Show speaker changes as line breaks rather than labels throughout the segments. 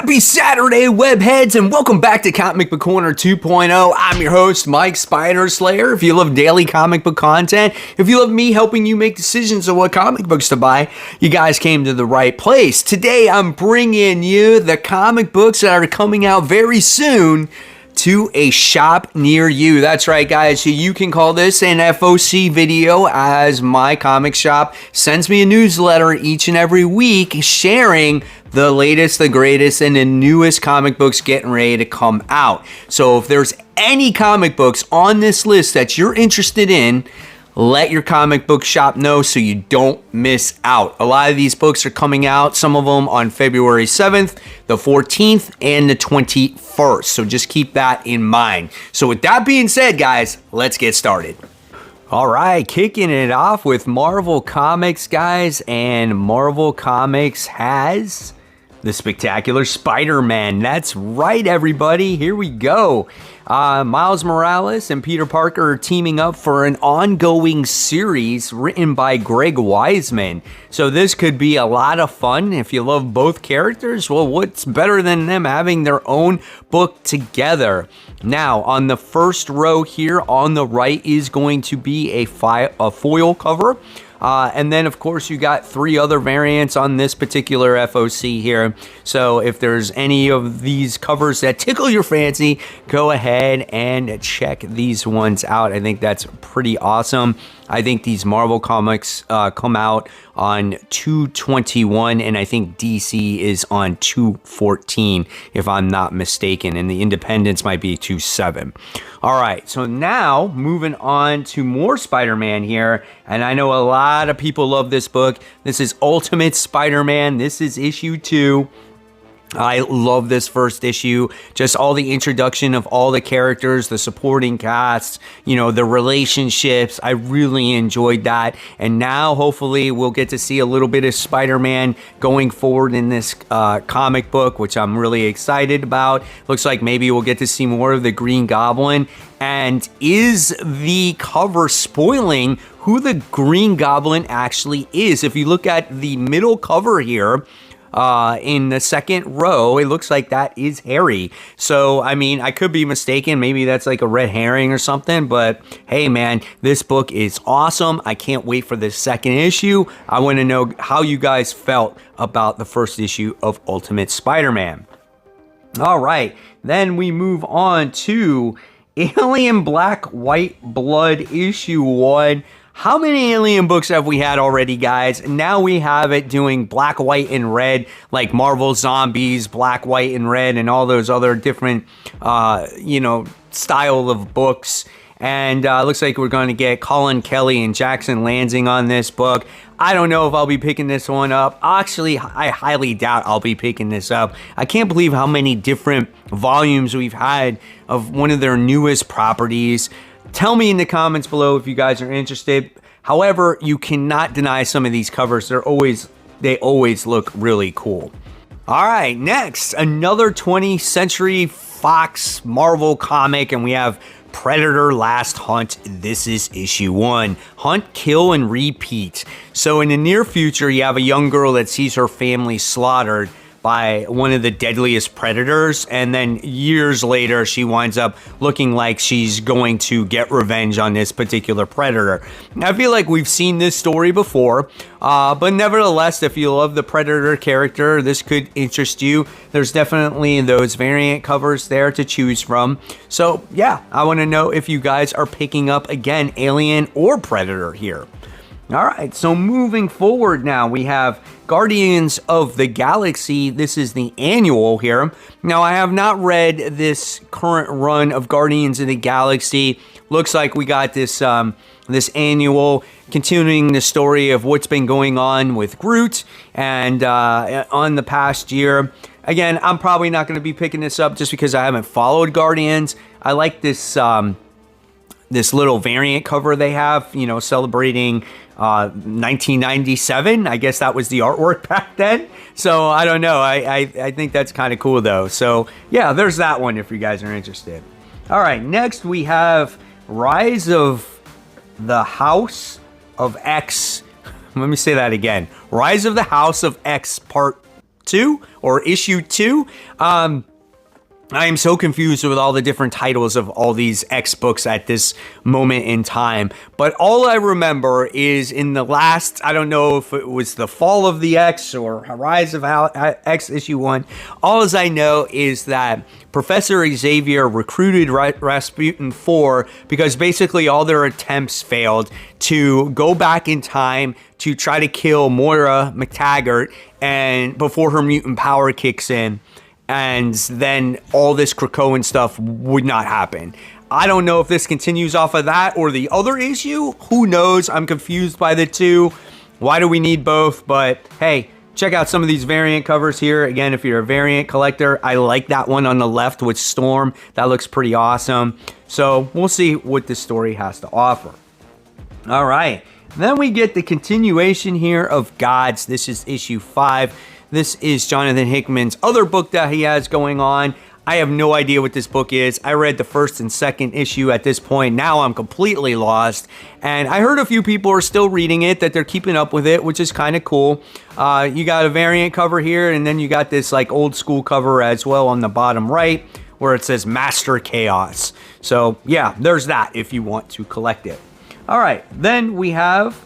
Happy Saturday, webheads, and welcome back to Comic Book Corner 2.0. I'm your host, Mike Spider Slayer. If you love daily comic book content, if you love me helping you make decisions on what comic books to buy, you guys came to the right place. Today, I'm bringing you the comic books that are coming out very soon to a shop near you. That's right, guys. So you can call this an FOC video, as my comic shop sends me a newsletter each and every week sharing the latest, the greatest, and the newest comic books getting ready to come out. So if there's any comic books on this list that you're interested in, let your comic book shop know so you don't miss out. A lot of these books are coming out, some of them on February 7th, the 14th, and the 21st. So just keep that in mind. So with that being said, guys, let's get started. All right, kicking it off with Marvel Comics, guys, and Marvel Comics has the Spectacular Spider-Man. That's right, everybody. Here we go. Miles Morales and Peter Parker are teaming up for an ongoing series written by Greg Weisman. So this could be a lot of fun. If you love both characters, well, what's better than them having their own book together? Now, on the first row here on the right is going to be a foil cover. And then, of course, you got three other variants on this particular FOC here. So if there's any of these covers that tickle your fancy, go ahead and check these ones out. I think that's pretty awesome. I think these Marvel comics come out on 2/21, and I think DC is on 2/14, if I'm not mistaken, and the Independents might be 2/7. All right, so now moving on to more Spider-Man here, and I know a lot of people love this book. This is Ultimate Spider-Man. This is issue 2. I love this first issue, just all the introduction of all the characters, the supporting cast, you know, the relationships. I really enjoyed that. And now hopefully we'll get to see a little bit of Spider-Man going forward in this comic book, which I'm really excited about. Looks like maybe we'll get to see more of the Green Goblin. And is the cover spoiling who the Green Goblin actually is? If you look at the middle cover here, in the second row, it looks like that is Harry. So, I mean, I could be mistaken. Maybe that's like a red herring or something. But, hey, man, this book is awesome. I can't wait for the second issue. I want to know how you guys felt about the first issue of Ultimate Spider-Man. All right. Then we move on to Alien Black White Blood issue 1. How many Alien books have we had already, guys? Now we have it doing black, white, and red, like Marvel Zombies, black, white, and red, and all those other different, style of books. And looks like we're going to get Colin Kelly and Jackson Lansing on this book. I don't know if I'll be picking this one up. Actually, I highly doubt I'll be picking this up. I can't believe how many different volumes we've had of one of their newest properties. Tell me in the comments below if you guys are interested. However, you cannot deny some of these covers. They always look really cool. All right, next, another 20th Century Fox Marvel comic, and we have Predator Last Hunt. This is issue 1. Hunt, kill, and repeat. So in the near future, you have a young girl that sees her family slaughtered by one of the deadliest predators, and then years later she winds up looking like she's going to get revenge on this particular predator. I feel like we've seen this story before, but nevertheless, if you love the Predator character, this could interest you. There's definitely those variant covers there to choose from. So yeah, I want to know if you guys are picking up, again, Alien or Predator here. All right, so moving forward now, we have Guardians of the Galaxy. This is the annual here. Now, I have not read this current run of Guardians of the Galaxy. Looks like we got this this annual continuing the story of what's been going on with Groot and on the past year. Again, I'm probably not going to be picking this up just because I haven't followed Guardians. I like this this little variant cover they have, you know, celebrating 1997. I guess that was the artwork back then. So I don't know. I think that's kind of cool though. So yeah, there's that one if you guys are interested. All right, next we have Rise of the House of X. Let me say that again. Rise of the House of X Part 2 or issue 2. I am so confused with all the different titles of all these X books at this moment in time. But all I remember is in the last, I don't know if it was the Fall of the X or Rise of X issue 1. All as I know is that Professor Xavier recruited Rasputin 4 because basically all their attempts failed to go back in time to try to kill Moira McTaggart and before her mutant power kicks in. And then all this Krakoan stuff would not happen. I don't know if this continues off of that or the other issue. Who knows? I'm confused by the two. Why do we need both? But hey, check out some of these variant covers here. Again, if you're a variant collector, I like that one on the left with Storm. That looks pretty awesome. So we'll see what this story has to offer. All right. Then we get the continuation here of Gods. This is issue 5. This is Jonathan Hickman's other book that he has going on. I have no idea what this book is. I read the first and second issue at this point. Now I'm completely lost. And I heard a few people are still reading it, that they're keeping up with it, which is kind of cool. You got a variant cover here, and then you got this like old school cover as well on the bottom right, where it says Master Chaos. So yeah, there's that if you want to collect it. All right, then we have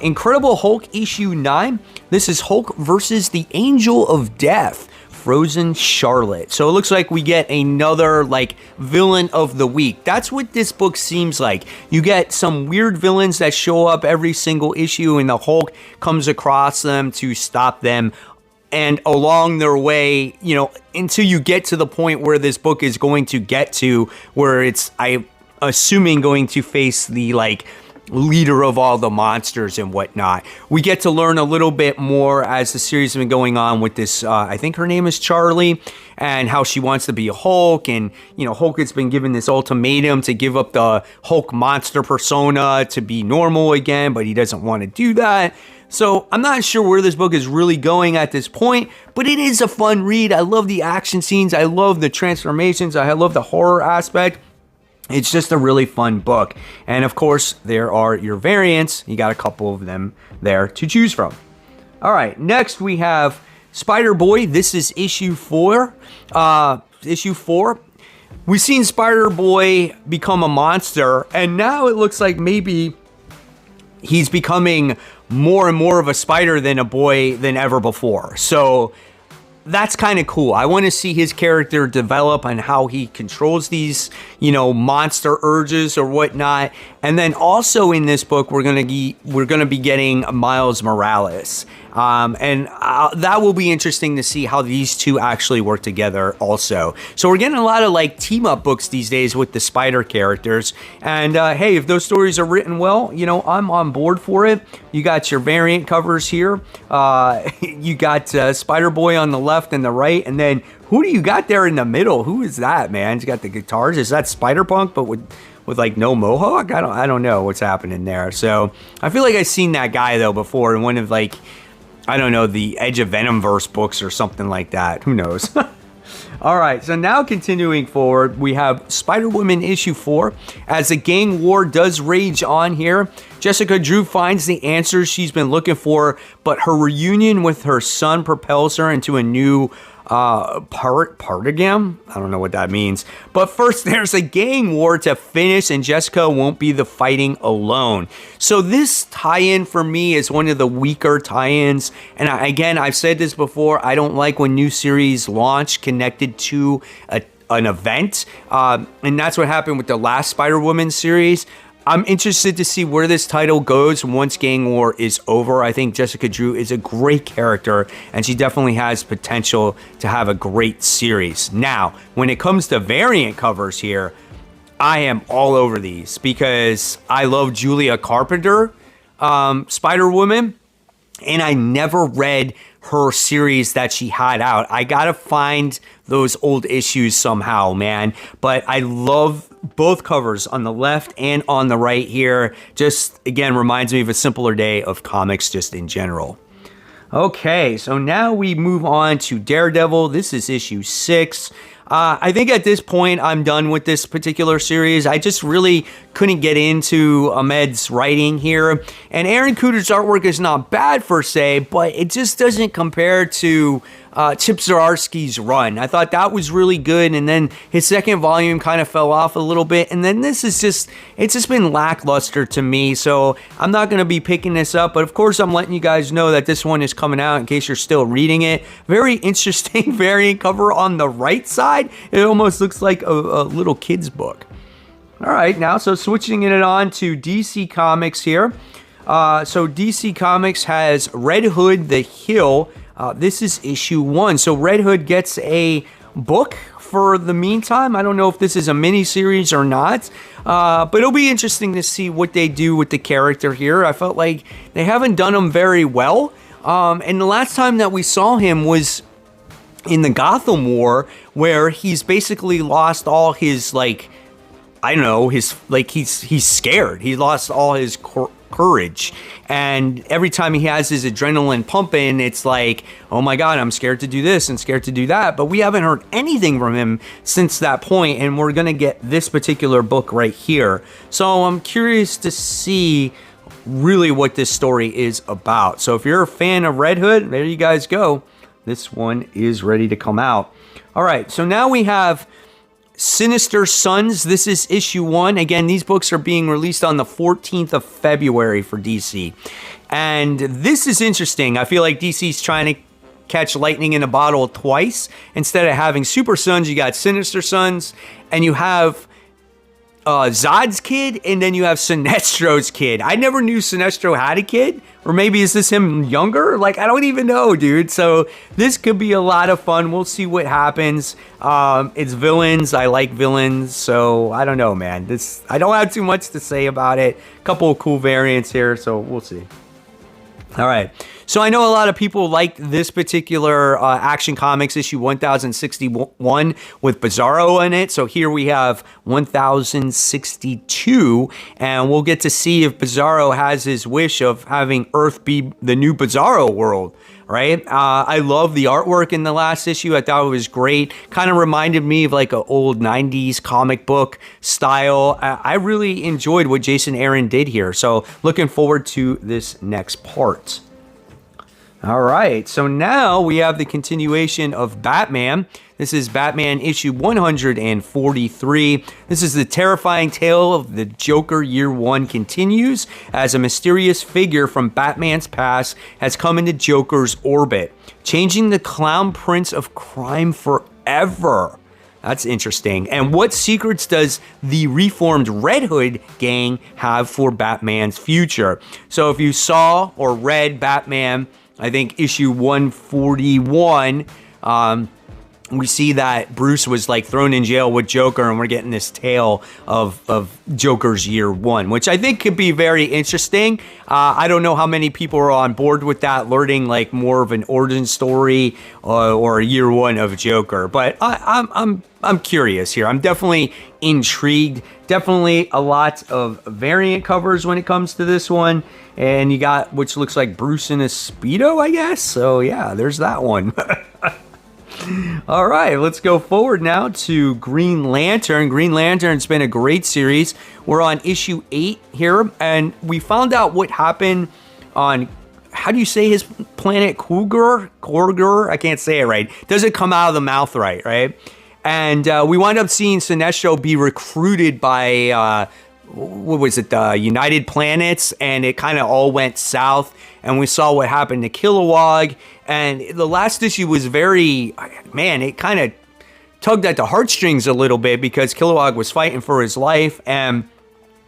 Incredible Hulk issue 9. This is Hulk versus the Angel of Death, Frozen Charlotte. So it looks like we get another like villain of the week. That's what this book seems like. You get some weird villains that show up every single issue and the Hulk comes across them to stop them. And along their way, you know, until you get to the point where this book is going to get to, where it's, I'm assuming, going to face the like leader of all the monsters and whatnot. We get to learn a little bit more as the series has been going on with this, I think her name is Charlie, and how she wants to be a Hulk. And, you know, Hulk has been given this ultimatum to give up the Hulk monster persona to be normal again, but he doesn't want to do that. So I'm not sure where this book is really going at this point, but it is a fun read. I love the action scenes. I love the transformations. I love the horror aspect. It's just a really fun book. And of course, there are your variants. You got a couple of them there to choose from. All right, next we have Spider-Boy. This is issue 4. Issue 4. We've seen Spider-Boy become a monster, and now it looks like maybe he's becoming more and more of a spider than a boy than ever before. So that's kind of cool. I want to see his character develop and how he controls these, you know, monster urges or whatnot. And then also in this book, we're gonna be getting Miles Morales, and that will be interesting to see how these two actually work together. Also, so we're getting a lot of like team up books these days with the Spider characters. And hey, if those stories are written well, you know, I'm on board for it. You got your variant covers here. You got Spider-Boy on the left and the right, and then who do you got there in the middle? Who is that, man? He's got the guitars. Is that Spider-Punk, but with like no mohawk? I don't know what's happening there. So I feel like I've seen that guy though before in one of like, I don't know, the Edge of Venomverse books or something like that. Who knows? All right, so now continuing forward, we have Spider-Woman issue 4. As the gang war does rage on here, Jessica Drew finds the answers she's been looking for, but her reunion with her son propels her into a new partagam? I don't know what that means. But first, there's a gang war to finish, and Jessica won't be the fighting alone. So this tie-in for me is one of the weaker tie-ins. And again, I've said this before, I don't like when new series launch connected to an event. And that's what happened with the last Spider-Woman series. I'm interested to see where this title goes once Gang War is over. I think Jessica Drew is a great character, and she definitely has potential to have a great series. Now, when it comes to variant covers here, I am all over these because I love Julia Carpenter, Spider-Woman, and I never read her series that she had out. I gotta find those old issues somehow, man. But I love both covers on the left and on the right here. Just, again, reminds me of a simpler day of comics just in general. Okay, so now we move on to Daredevil. This is issue 6. I think at this point, I'm done with this particular series. I just really couldn't get into Ahmed's writing here. And Aaron Kuder's artwork is not bad per se, but it just doesn't compare to Chip Zdarsky's run. I thought that was really good, and then his second volume kind of fell off a little bit, and then this is it's just been lackluster to me, so I'm not going to be picking this up, but of course I'm letting you guys know that this one is coming out in case you're still reading it. Very interesting variant cover on the right side. It almost looks like a little kid's book. All right, now, so switching it on to DC Comics here. So DC Comics has Red Hood, The Hill. This is issue 1. So Red Hood gets a book for the meantime. I don't know if this is a mini-series or not, but it'll be interesting to see what they do with the character here. I felt like they haven't done him very well. And the last time that we saw him was in the Gotham War, where he's basically lost all his, like, I don't know, he's scared. He lost all his courage, and every time he has his adrenaline pumping, it's like, oh my god, I'm scared to do this and scared to do that. But we haven't heard anything from him since that point, and we're gonna get this particular book right here. So I'm curious to see really what this story is about. So if you're a fan of Red Hood, there you guys go. This one is ready to come out. All right, so now we have Sinister Sons. This is issue 1. Again, these books are being released on the 14th of February for DC. And this is interesting. I feel like DC's trying to catch lightning in a bottle twice. Instead of having Super Sons, you got Sinister Sons, and you have Zod's kid, and then you have Sinestro's kid. I never knew Sinestro had a kid, or maybe is this him younger? Like, I don't even know, dude. So this could be a lot of fun. We'll see what happens. It's villains. I like villains, so I don't know, man. I don't have too much to say about it. A couple of cool variants here, so we'll see. All right. So I know a lot of people like this particular Action Comics issue 1061 with Bizarro in it. So here we have 1062, and we'll get to see if Bizarro has his wish of having Earth be the new Bizarro world, right? I love the artwork in the last issue. I thought it was great. Kind of reminded me of like an old 90s comic book style. I really enjoyed what Jason Aaron did here. So looking forward to this next part. All right, so now we have the continuation of Batman. This is Batman issue 143. This is the terrifying tale of the Joker Year 1 continues as a mysterious figure from Batman's past has come into Joker's orbit, changing the clown prince of crime forever. That's interesting. And what secrets does the reformed Red Hood gang have for Batman's future? So if you saw or read Batman, I think issue 141, we see that Bruce was like thrown in jail with Joker, and we're getting this tale of Joker's Year 1, which I think could be very interesting. I don't know how many people are on board with that, learning like more of an origin story or Year 1 of Joker, but I'm curious here. I'm definitely intrigued. Definitely a lot of variant covers when it comes to this one. And you got, which looks like Bruce in a Speedo, I guess. So yeah, there's that one. All right, let's go forward now to Green Lantern. Green Lantern's been a great series. We're on issue 8 here, and we found out what happened on, how do you say his planet? Korgur? I can't say it right. Doesn't come out of the mouth right? And we wind up seeing Sinestro be recruited by, what was it, the United Planets, and it kind of all went south, and we saw what happened to Kilowog, and the last issue was very, man, it kind of tugged at the heartstrings a little bit because Kilowog was fighting for his life, and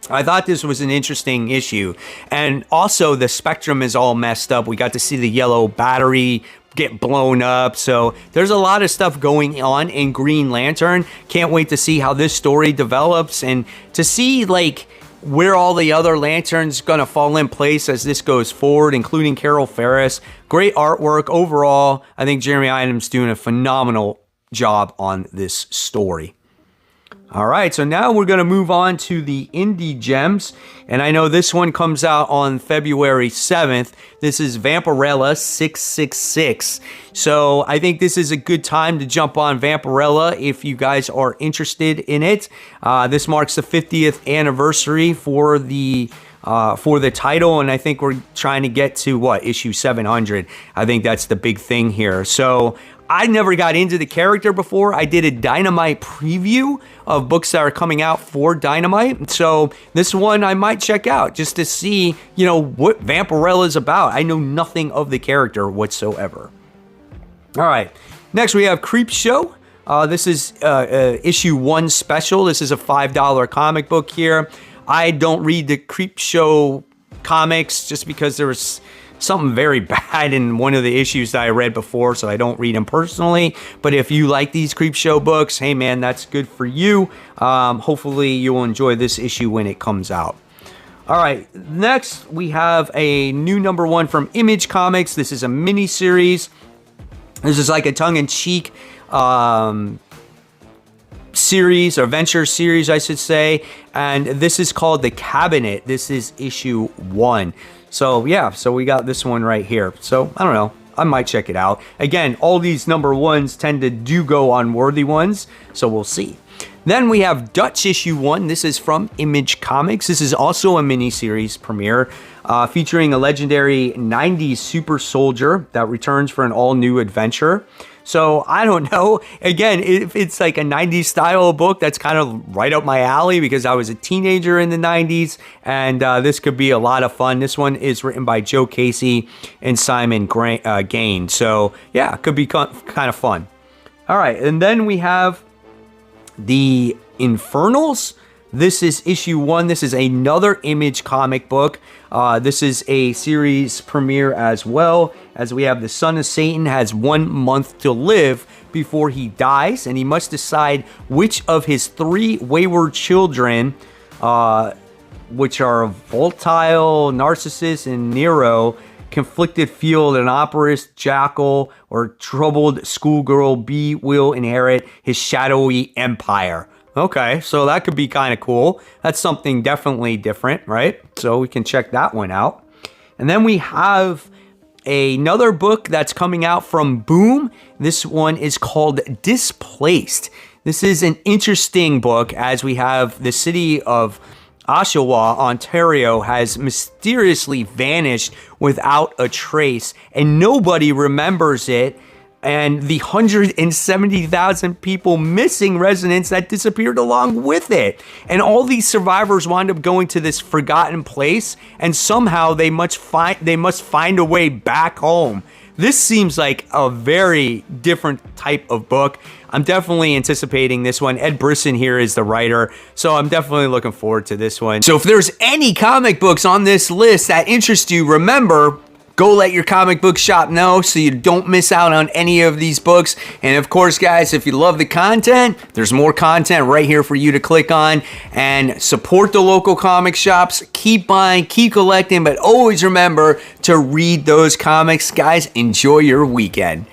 I thought this was an interesting issue. And also the spectrum is all messed up. We got to see the yellow battery get blown up. So there's a lot of stuff going on in Green Lantern. Can't wait to see how this story develops and to see like where all the other Lanterns gonna fall in place as this goes forward, including Carol Ferris. Great artwork overall. I think Jeremy Adams doing a phenomenal job on this story. All right, so now we're going to move on to the indie gems. And I know this one comes out on February 7th. This is Vampirella 666. So I think this is a good time to jump on Vampirella if you guys are interested in it. This marks the 50th anniversary for the title, and I think we're trying to get to issue 700. I think that's the big thing here. So I never got into the character before. I did a Dynamite preview of books that are coming out for Dynamite. So this one I might check out just to see, what Vampirella is about. I know nothing of the character whatsoever. All right. Next we have Creepshow. This is issue 1 special. This is a $5 comic book here. I don't read the Creepshow comics just because there was something very bad in one of the issues that I read before, so I don't read them personally. But if you like these Creepshow books, hey man, that's good for you. Hopefully you'll enjoy this issue when it comes out. All right, next we have a new #1 from Image Comics. This is a mini series. This is like a tongue-in-cheek series, or venture series, I should say. And this is called The Cabinet. This is issue 1. So yeah, so we got this one right here. So I don't know, I might check it out. Again, all these #1s tend to go on worthy ones, so we'll see. Then we have Dutch issue 1. This is from Image Comics. This is also a mini-series premiere featuring a legendary 90s super soldier that returns for an all-new adventure. So I don't know. Again, if it's like a 90s style book, that's kind of right up my alley because I was a teenager in the 90s, and this could be a lot of fun. This one is written by Joe Casey and Simon Gain. So yeah, it could be kind of fun. All right, and then we have the Infernals. This is issue 1. This is another Image comic book. This is a series premiere as well, as we have the son of Satan has 1 month to live before he dies, and he must decide which of his 3 wayward children, which are Volatile, Narcissus, and Nero, conflicted field and operous jackal, or troubled schoolgirl B will inherit his shadowy empire. Okay, so that could be kind of cool. That's something definitely different, right? So we can check that one out. And then we have another book that's coming out from Boom. This one is called Displaced. This is an interesting book, as we have the city of Oshawa, Ontario, has mysteriously vanished without a trace, and nobody remembers it. And the 170,000 people missing residents that disappeared along with it. And all these survivors wind up going to this forgotten place, and somehow they must find a way back home. This seems like a very different type of book. I'm definitely anticipating this one. Ed Brisson here is the writer, so I'm definitely looking forward to this one. So if there's any comic books on this list that interest you, remember, go let your comic book shop know so you don't miss out on any of these books. And of course, guys, if you love the content, there's more content right here for you to click on. And support the local comic shops. Keep buying, keep collecting, but always remember to read those comics. Guys, enjoy your weekend.